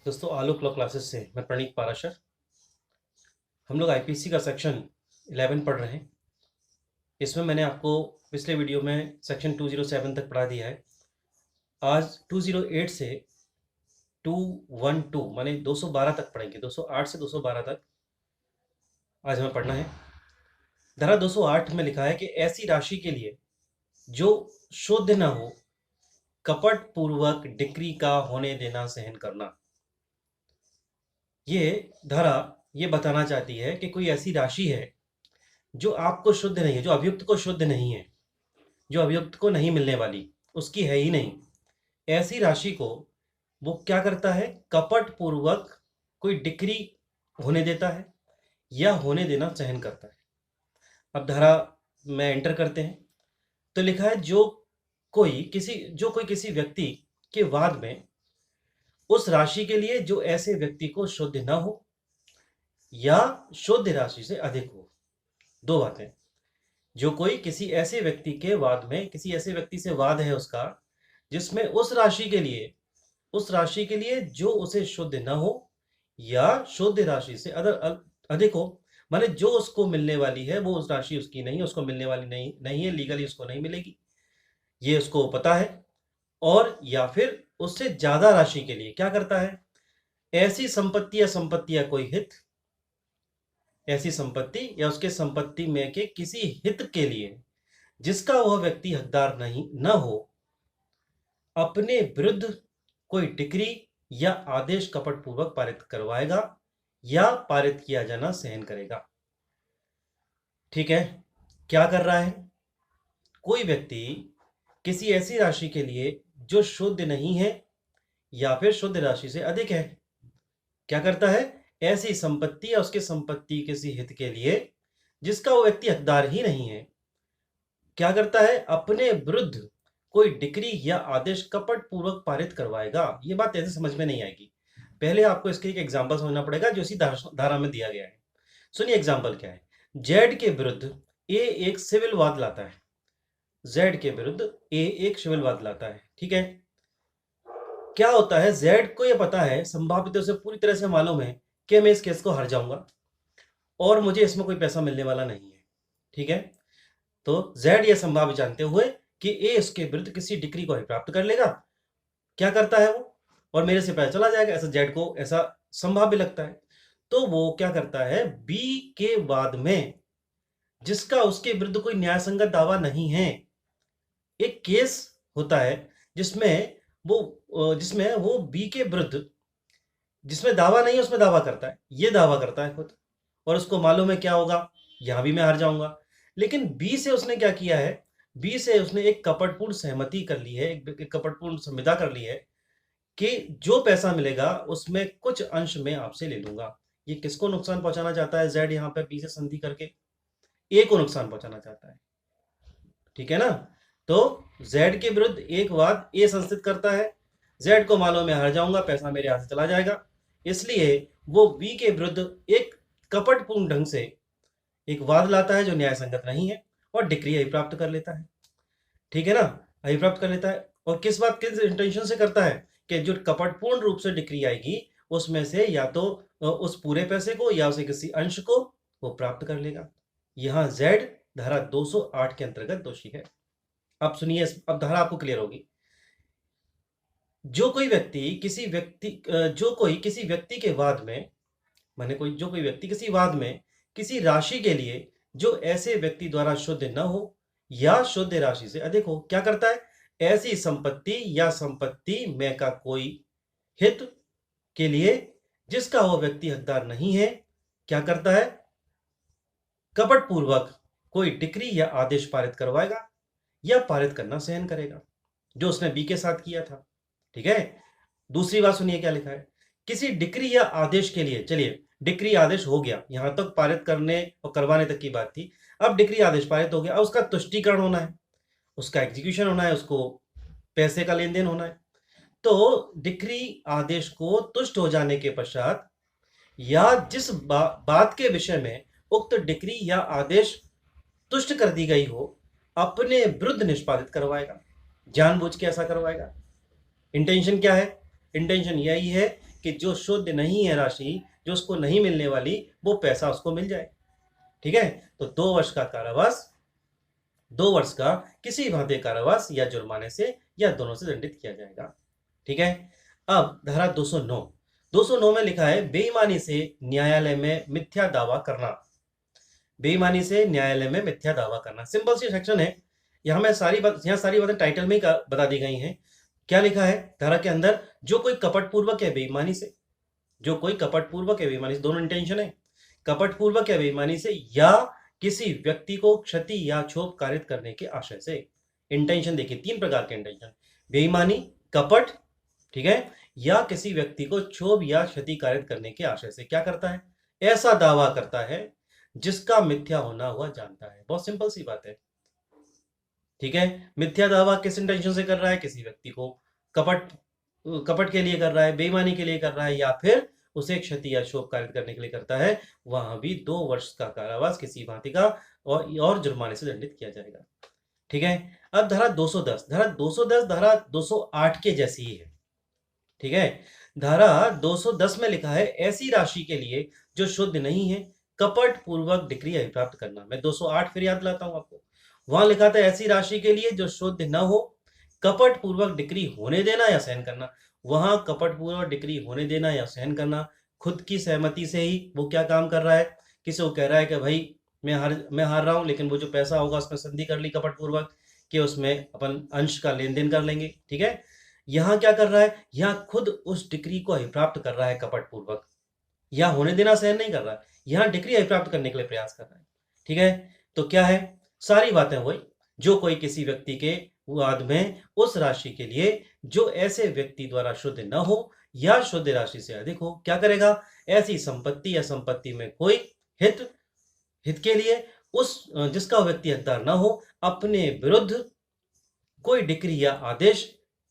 दोस्तों आलोक law classes से मैं प्रणीत पाराशर। हम लोग आईपीसी का सेक्शन 11 पढ़ रहे हैं। इसमें मैंने आपको पिछले वीडियो में सेक्शन 207 तक पढ़ा दिया है। आज 208 से 212 माने 212 तक पढ़ेंगे। 208 से 212 तक आज हमें पढ़ना है। धारा 208 में लिखा है कि ऐसी राशि के लिए जो शुद्ध न हो, कपट पूर्वक डिक्री का होने देना सहन करना। ये धारा ये बताना चाहती है कि कोई ऐसी राशि है जो आपको शुद्ध नहीं है, जो अभियुक्त को शुद्ध नहीं है, जो अभियुक्त को नहीं मिलने वाली, उसकी है ही नहीं, ऐसी राशि को वो क्या करता है, कपट पूर्वक कोई डिक्री होने देता है या होने देना सहन करता है। अब धारा में एंटर करते हैं तो लिखा है जो कोई किसी व्यक्ति के वाद में उस राशि के लिए जो ऐसे व्यक्ति को शुद्ध न हो या शुद्ध राशि से अधिक हो। दो बातें। जो कोई किसी ऐसे व्यक्ति के वाद में, किसी ऐसे व्यक्ति से वाद है उसका जिसमें उस राशि के लिए जो उसे शुद्ध न हो या शुद्ध राशि से अधिक हो, माने जो उसको मिलने वाली है वो उस राशि उसकी नहीं, उसको मिलने वाली नहीं है, लीगली उसको नहीं मिलेगी, ये उसको पता है। और या फिर उससे ज्यादा राशि के लिए क्या करता है, ऐसी संपत्ति या कोई हित, ऐसी संपत्ति या उसके संपत्ति में के किसी हित के लिए जिसका वह व्यक्ति हकदार नहीं न हो, अपने विरुद्ध कोई डिक्री या आदेश कपट पूर्वक पारित करवाएगा या पारित किया जाना सहन करेगा। ठीक है, क्या कर रहा है, कोई व्यक्ति किसी ऐसी राशि के लिए जो शुद्ध नहीं है या फिर शुद्ध राशि से अधिक है, क्या करता है, ऐसी संपत्ति या उसके संपत्ति किसी हित के लिए जिसका वो व्यक्ति हकदार ही नहीं है, क्या करता है, अपने विरुद्ध कोई डिक्री या आदेश कपट पूर्वक पारित करवाएगा। ये बात ऐसे समझ में नहीं आएगी, पहले आपको इसके एक एग्जांपल समझना पड़ेगा जो इसी धारा में दिया गया है। सुनिए एग्जांपल क्या है। जेड के विरुद्ध ए एक सिविल वाद लाता है, जेड के विरुद्ध ए एक सिविल वाद लाता है। ठीक है, क्या होता है, जेड को यह पता है, संभावित से पूरी तरह से मालूम है कि मैं इस केस को हार जाऊंगा और मुझे इसमें कोई पैसा मिलने वाला नहीं है। ठीक है, तो जेड यह संभावित जानते हुए कि ए इसके विरुद्ध किसी डिग्री को प्राप्त कर लेगा, क्या करता है वो, और मेरे से पैसा चला जाएगा, ऐसा जेड को ऐसा संभाव्य लगता है। तो वो क्या करता है, बी के वाद में जिसका उसके विरुद्ध कोई न्यायसंगत दावा नहीं है, एक केस होता है जिसमें वो बी के विरुद्ध जिसमें दावा नहीं है उसमें दावा करता है, ये दावा करता है खुद, और उसको मालूम है क्या होगा, यहां भी मैं हार जाऊंगा। लेकिन बी से उसने क्या किया है, बी से उसने एक कपटपूर्ण सहमति कर ली है, एक कपटपूर्ण संविदा कर ली है कि जो पैसा मिलेगा उसमें कुछ अंश में आपसे ले लूंगा। ये किसको नुकसान पहुंचाना चाहता है, जेड यहां पर बी से संधि करके ए को नुकसान पहुंचाना चाहता है। ठीक है ना, तो जेड के विरुद्ध एक वाद ए संस्थित करता है, जेड को मालूम है हार जाऊंगा, पैसा मेरे हाथ से चला जाएगा, इसलिए वो बी के विरुद्ध एक कपटपूर्ण ढंग से एक वाद लाता है जो न्याय संगत नहीं है और डिक्री अभिप्राप्त कर लेता है। ठीक है ना, अभिप्राप्त कर लेता है, और किस इंटेंशन से करता है कि जो कपटपूर्ण रूप से डिक्री आएगी उसमें से या तो उस पूरे पैसे को या उसे किसी अंश को वो प्राप्त कर लेगा। यहां जेड धारा 208 के अंतर्गत दोषी है। अब सुनिए, अब धारा आपको क्लियर होगी। जो कोई किसी व्यक्ति के वाद में, माने जो कोई व्यक्ति किसी वाद में किसी राशि के लिए जो ऐसे व्यक्ति द्वारा शुद्ध न हो या शुद्ध राशि से अधिक हो, क्या करता है, ऐसी संपत्ति या संपत्ति में का कोई हित के लिए जिसका वो व्यक्ति हकदार नहीं है, क्या करता है, कपट पूर्वक कोई डिक्री या आदेश पारित करवाएगा या पारित करना सहन करेगा, जो उसने बी के साथ किया था। ठीक है, दूसरी बात सुनिए क्या लिखा है, किसी डिक्री या आदेश के लिए, चलिए डिक्री आदेश हो गया, यहां तक पारित करने और करवाने तक की बात थी, अब डिक्री आदेश पारित हो गया, अब उसका तुष्टीकरण होना है, उसका एग्जीक्यूशन होना है, उसको पैसे का लेन देन होना है। तो डिक्री आदेश को तुष्ट हो जाने के पश्चात या जिस बात के विषय में उक्त डिक्री या आदेश तुष्ट कर दी गई हो अपने विरुद्ध निष्पादित करवाएगा, जानबूझ के ऐसा करवाएगा। इंटेंशन क्या है, इंटेंशन यही है कि जो शुद्ध नहीं है राशि, जो उसको नहीं मिलने वाली, वो पैसा उसको मिल जाए। ठीक है, तो 2 वर्ष का कारावास, 2 वर्ष का किसी भांति कारावास या जुर्माने से या दोनों से दंडित किया जाएगा। ठीक है, अब धारा 209, 209 में लिखा है बेईमानी से न्यायालय में मिथ्या दावा करना। बेईमानी से न्यायालय में मिथ्या दावा करना, सिंपल सी सेक्शन है। यहाँ सारी बातें टाइटल में ही बता दी गई हैं। क्या लिखा है धारा के अंदर? जो कोई कपटपूर्वक या बेईमानी से, जो कोई कपटपूर्वक या बेईमानी से, दोनों इंटेंशन है, कपटपूर्वक या बेईमानी से या किसी व्यक्ति को क्षति या क्षोभ कारित करने के आशय से। इंटेंशन देखिए, 3 प्रकार के इंटेंशन, बेईमानी, कपट, ठीक है, या किसी व्यक्ति को क्षोभ या क्षति कारित करने के आशय से क्या करता है? ऐसा दावा करता है जिसका मिथ्या होना हुआ जानता है। बहुत सिंपल सी बात है। ठीक है, मिथ्या दावा किस इंटेंशन से कर रहा है? किसी व्यक्ति को कपट के लिए कर रहा है, बेईमानी के लिए कर रहा है, या फिर उसे क्षति या क्षोभ कारित करने के लिए करता है, वहां भी 2 वर्ष का कारावास किसी भांति का और जुर्माने से दंडित किया जाएगा। ठीक है, अब धारा 210, धारा 210 धारा 208 के जैसी ही है। ठीक है, धारा 210 में लिखा है ऐसी राशि के लिए जो शुद्ध नहीं है, कपट पूर्वक डिक्री अभिप्राप्त करना। मैं 208 फिर याद लाता हूं आपको। वहां लिखा था ऐसी राशि के लिए जो शुद्ध न हो, कपट पूर्वक डिक्री होने देना या सहन करना। वहां कपट पूर्वक डिक्री होने देना या सहन करना, खुद की सहमति से ही वो क्या काम कर रहा है? किसी को कह रहा है कि भाई मैं हार रहा हूं, लेकिन वो जो पैसा होगा उसमें संधि कर ली कपट पूर्वक कि उसमें अपन अंश का लेन देन कर लेंगे। ठीक है, यहां क्या कर रहा है? यहां खुद उस डिक्री को अभिप्राप्त कर रहा है कपट पूर्वक, या होने देना सहन नहीं कर रहा है, यहां डिक्री अभिप्राप्त करने के लिए प्रयास कर रहा है। ठीक है, तो क्या है? सारी बातें वही, जो कोई किसी व्यक्ति के वाद में उस राशि के लिए जो ऐसे व्यक्ति द्वारा शुद्ध न हो या शुद्ध राशि से अधिक हो, क्या करेगा? ऐसी संपत्ति या संपत्ति में कोई हित के लिए उस जिसका व्यक्ति हकदार न हो, अपने विरुद्ध कोई डिक्री या आदेश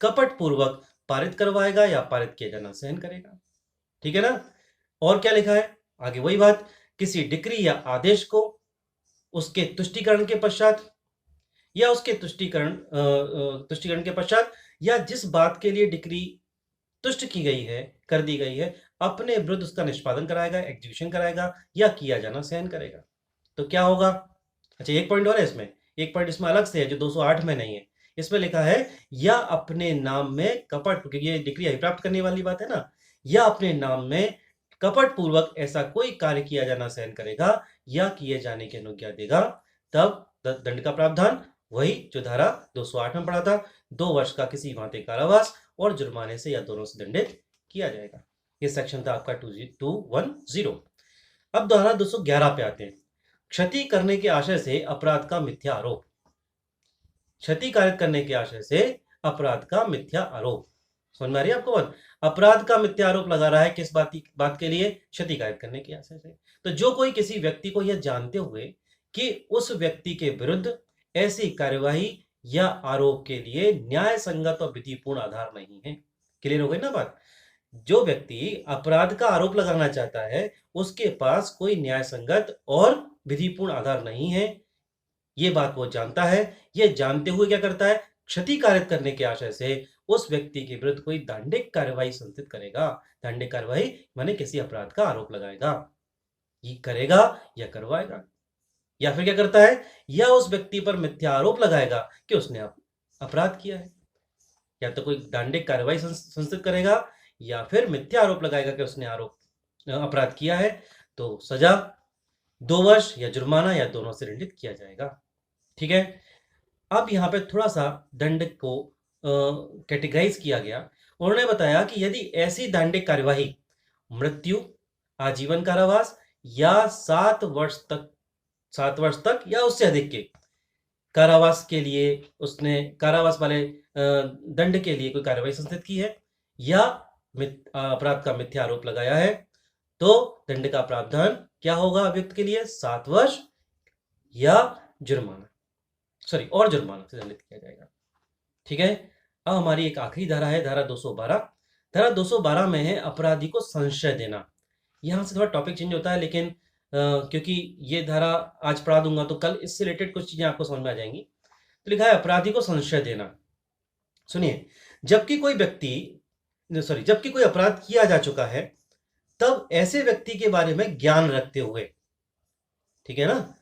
कपट पूर्वक पारित करवाएगा या पारित किया जाना सहन करेगा। ठीक है ना? और क्या लिखा है आगे? वही बात, किसी डिक्री या आदेश को उसके तुष्टिकरण के पश्चात या उसके तुष्टिकरण के पश्चात, या जिस बात के लिए डिक्री तुष्ट की गई है, कर दी गई है, अपने विरुद्ध उसका निष्पादन कराएगा, एग्जीक्यूशन कराएगा या किया जाना सहन करेगा। तो क्या होगा? अच्छा, एक पॉइंट और है इसमें, एक पॉइंट इसमें अलग से है जो 208 में नहीं है। इसमें लिखा है या अपने नाम में कपट, क्योंकि ये डिक्री अभिप्राप्त करने वाली बात है ना, या अपने नाम में कपट पूर्वक ऐसा कोई कार्य किया जाना सहन करेगा या किए जाने की अनुज्ञा देगा, तब दंड का प्रावधान वही जो धारा 208 में पड़ा था, 2 वर्ष का किसी भांति कारावास और जुर्माने से या दोनों से दंडित किया जाएगा। ये सेक्शन था आपका 210। अब धारा 211 पे आते हैं। क्षति करने के आशय से अपराध का मिथ्या आरोप। क्षति कारित करने के आशय से अपराध का मिथ्या आरोप, समझ में आ रही है आपको बात? अपराध का मिथ्या आरोप लगा रहा है किस बात के लिए? क्षति कारित करने के आशय से। तो जो कोई किसी व्यक्ति को यह जानते हुए कि उस व्यक्ति के विरुद्ध ऐसी कार्यवाही या आरोप के लिए न्याय संगत और विधिपूर्ण आधार नहीं है। क्लियर हो गई ना बात? जो व्यक्ति अपराध का आरोप लगाना चाहता है उसके पास कोई न्याय संगत और विधिपूर्ण आधार नहीं है, ये बात वो जानता है। ये जानते हुए क्या करता है? क्षति कारित करने के आशय से उस व्यक्ति के विरुद्ध कोई दंडिक कार्यवाही संस्थित करेगा। दंडिक कार्यवाही माने किसी अपराध का आरोप लगाएगा, ये करेगा या करवाएगा। या फिर क्या करता है? या उस व्यक्ति पर मिथ्या आरोप लगाएगा कि उसने अपराध किया है। या तो कोई दंडिक कार्यवाही संस्थित करेगा या फिर मिथ्या आरोप लगाएगा कि उसने अपराध किया है, तो सजा 2 वर्ष या जुर्माना या दोनों से दंडित किया जाएगा। ठीक है, अब यहाँ पे थोड़ा सा दंड को कैटेगराइज किया गया। उन्होंने बताया कि यदि ऐसी दंडिक कार्यवाही मृत्यु, आजीवन कारावास या 7 वर्ष तक या उससे अधिक के कारावास के लिए, उसने कारावास वाले दंड के लिए कोई कार्यवाही संस्थित की है या अपराध का मिथ्या आरोप लगाया है, तो दंड का प्रावधान क्या होगा अभियुक्त के लिए? 7 वर्ष या जुर्माना, और जुर्माना से दंडित किया जाएगा। ठीक है, अब हमारी एक आखिरी धारा है, धारा 212। धारा 212 में है अपराधी को संशय देना। यहां से थोड़ा टॉपिक चेंज होता है, लेकिन क्योंकि ये धारा आज पढ़ा दूंगा तो कल इससे रिलेटेड कुछ चीजें आपको समझ में आ जाएंगी। तो लिखा है अपराधी को संशय देना। सुनिए, जबकि कोई व्यक्ति सॉरी, जबकि कोई अपराध किया जा चुका है, तब ऐसे व्यक्ति के बारे में ज्ञान रखते हुए, ठीक है ना,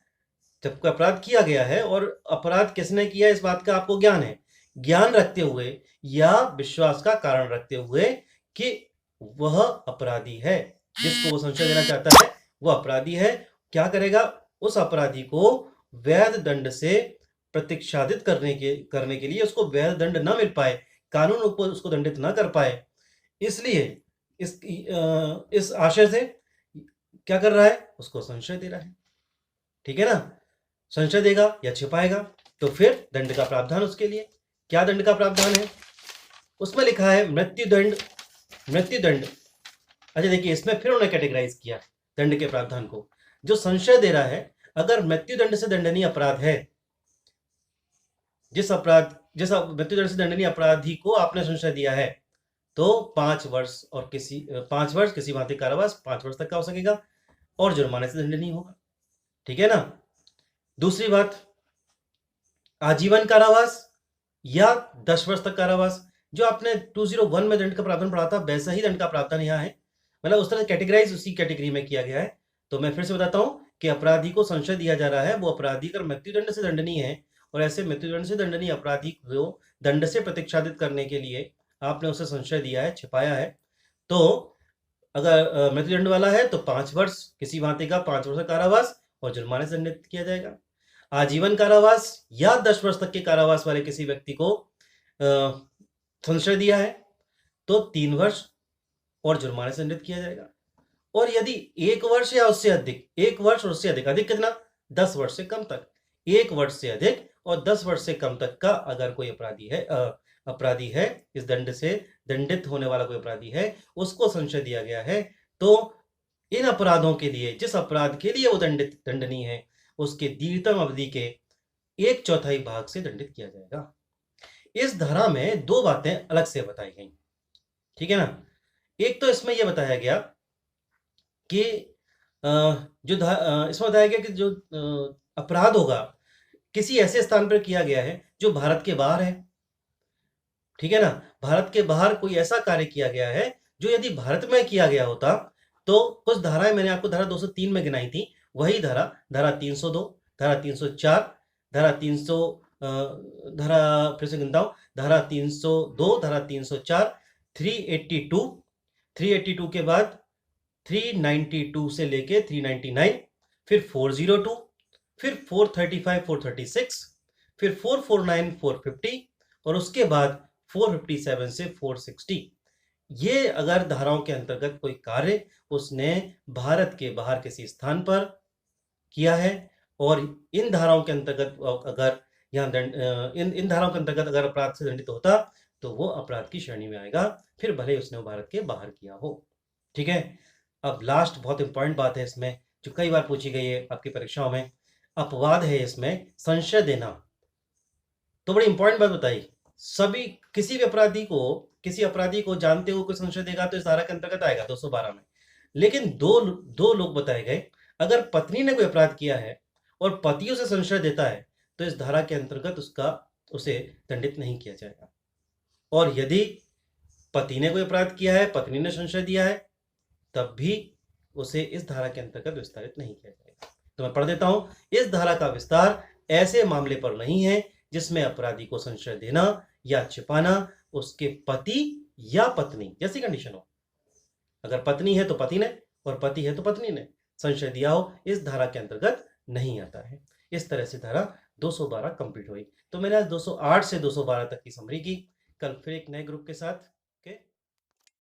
जब कोई अपराध किया गया है और अपराध किसने किया इस बात का आपको ज्ञान है, ज्ञान रखते हुए या विश्वास का कारण रखते हुए कि वह अपराधी है, जिसको वो संशय देना चाहता है वो अपराधी है, क्या करेगा, उस अपराधी को वैध दंड से प्रतीक्षादित करने के लिए उसको वैध दंड ना मिल पाए, कानून उसको दंडित ना कर पाए, इसलिए इस आशय से क्या कर रहा है, उसको संशय दे रहा है, ठीक है ना। संशय देगा या छिपाएगा तो फिर दंड का प्रावधान उसके लिए, क्या दंड का प्रावधान है, उसमें लिखा है मृत्युदंड। मृत्युदंड, अच्छा देखिए, इसमें फिर उन्होंने कैटेगराइज किया दंड के प्रावधान को। जो संशय दे रहा है, अगर मृत्युदंड से दंडनीय अपराध है, जिस मृत्युदंड से दंडनीय अपराधी को आपने संशय दिया है, तो 5 वर्ष और 5 वर्ष किसी भांति कारावास 5 वर्ष तक का हो सकेगा और जुर्माने से दंडनीय होगा, ठीक है ना। दूसरी बात, आजीवन कारावास या 10 वर्ष तक कारावास। जो आपने 201 में दंड का प्रावधान पढ़ा था, वैसा ही दंड का प्रावधान यहाँ है, मतलब उस तरह कैटेगराइज उसी कैटेगरी में किया गया है। तो मैं फिर से बताता हूं कि अपराधी को संशय दिया जा रहा है, वो अपराधी अगर मृत्युदंड से दंडनीय है और ऐसे मृत्युदंड से दंडनीय अपराधी को दंड से प्रतीक्षादित करने के लिए आपने उसे संशय दिया है, छिपाया है, तो अगर मृत्युदंड वाला है तो 5 वर्ष किसी भांति का 5 वर्ष का कारावास और जुर्माने से दंडित किया जाएगा। आजीवन कारावास या 10 वर्ष तक के कारावास वाले किसी व्यक्ति को संशय दिया है तो 3 वर्ष और जुर्माने से दंडित किया जाएगा। और यदि 1 वर्ष या उससे अधिक, 1 वर्ष और उससे अधिक, अधिक कितना, 10 वर्ष से कम तक, 1 वर्ष से अधिक और 10 वर्ष से कम तक का अगर कोई अपराधी है, इस दंड से दंडित होने वाला कोई अपराधी है, उसको संशय दिया गया है, तो इन अपराधों के लिए, जिस अपराध के लिए वो दंडनीय है, उसके दीर्घतम अवधि के 1/4 भाग से दंडित किया जाएगा। इस धारा में 2 बातें अलग से बताई गई, ठीक है ना। एक तो इसमें यह बताया गया कि इसमें बताया गया कि जो अपराध होगा किसी ऐसे स्थान पर किया गया है जो भारत के बाहर है, ठीक है ना। भारत के बाहर कोई ऐसा कार्य किया गया है जो यदि भारत में किया गया होता तो कुछ धाराएं मैंने आपको धारा 203 में गिनाई थी, वही धारा 302, धारा 304, धारा फिर से गिनता हूं, धारा 302, धारा 304, 382 के बाद 392 से लेके 399, फिर 402, फिर 435, 436, फिर 449, 450 और उसके बाद 457 से 460। ये अगर धाराओं के अंतर्गत कोई कार्य उसने भारत के बाहर किसी स्थान पर किया है और इन धाराओं के अंतर्गत अगर इन धाराओं के अंतर्गत अगर अपराध से दंडित होता तो वो अपराध की श्रेणी में आएगा, फिर भले उसने वो भारत के बाहर किया हो, ठीक है। अब लास्ट बहुत इंपॉर्टेंट बात है इसमें, जो कई बार पूछी गई है आपकी परीक्षाओं में, अपवाद है इसमें संशय देना। तो बड़ी इंपॉर्टेंट बात बताई, किसी अपराधी को जानते हुए कोई संशय देगा तो इस धारा के अंतर्गत आएगा 212 में। लेकिन दो लोग बताए गए, अगर पत्नी ने कोई अपराध किया है और पति उसे संशय देता है तो इस धारा के अंतर्गत उसे दंडित नहीं किया जाएगा। और यदि पति ने कोई अपराध किया है, पत्नी ने संशय दिया है, तब भी उसे इस धारा के अंतर्गत विस्तारित नहीं किया जाएगा। तो मैं पढ़ देता हूं, इस धारा का विस्तार ऐसे मामले पर नहीं है जिसमें अपराधी को संशय देना या छिपाना उसके पति या पत्नी जैसी कंडीशन हो। अगर पत्नी है तो पति ने और पति है तो पत्नी ने संशय दिया हो, इस धारा के अंतर्गत नहीं आता है। इस तरह से धारा 212 कंप्लीट हुई। तो मैंने आज 208 से 212 तक की समरी की। कल फिर एक नए ग्रुप के साथ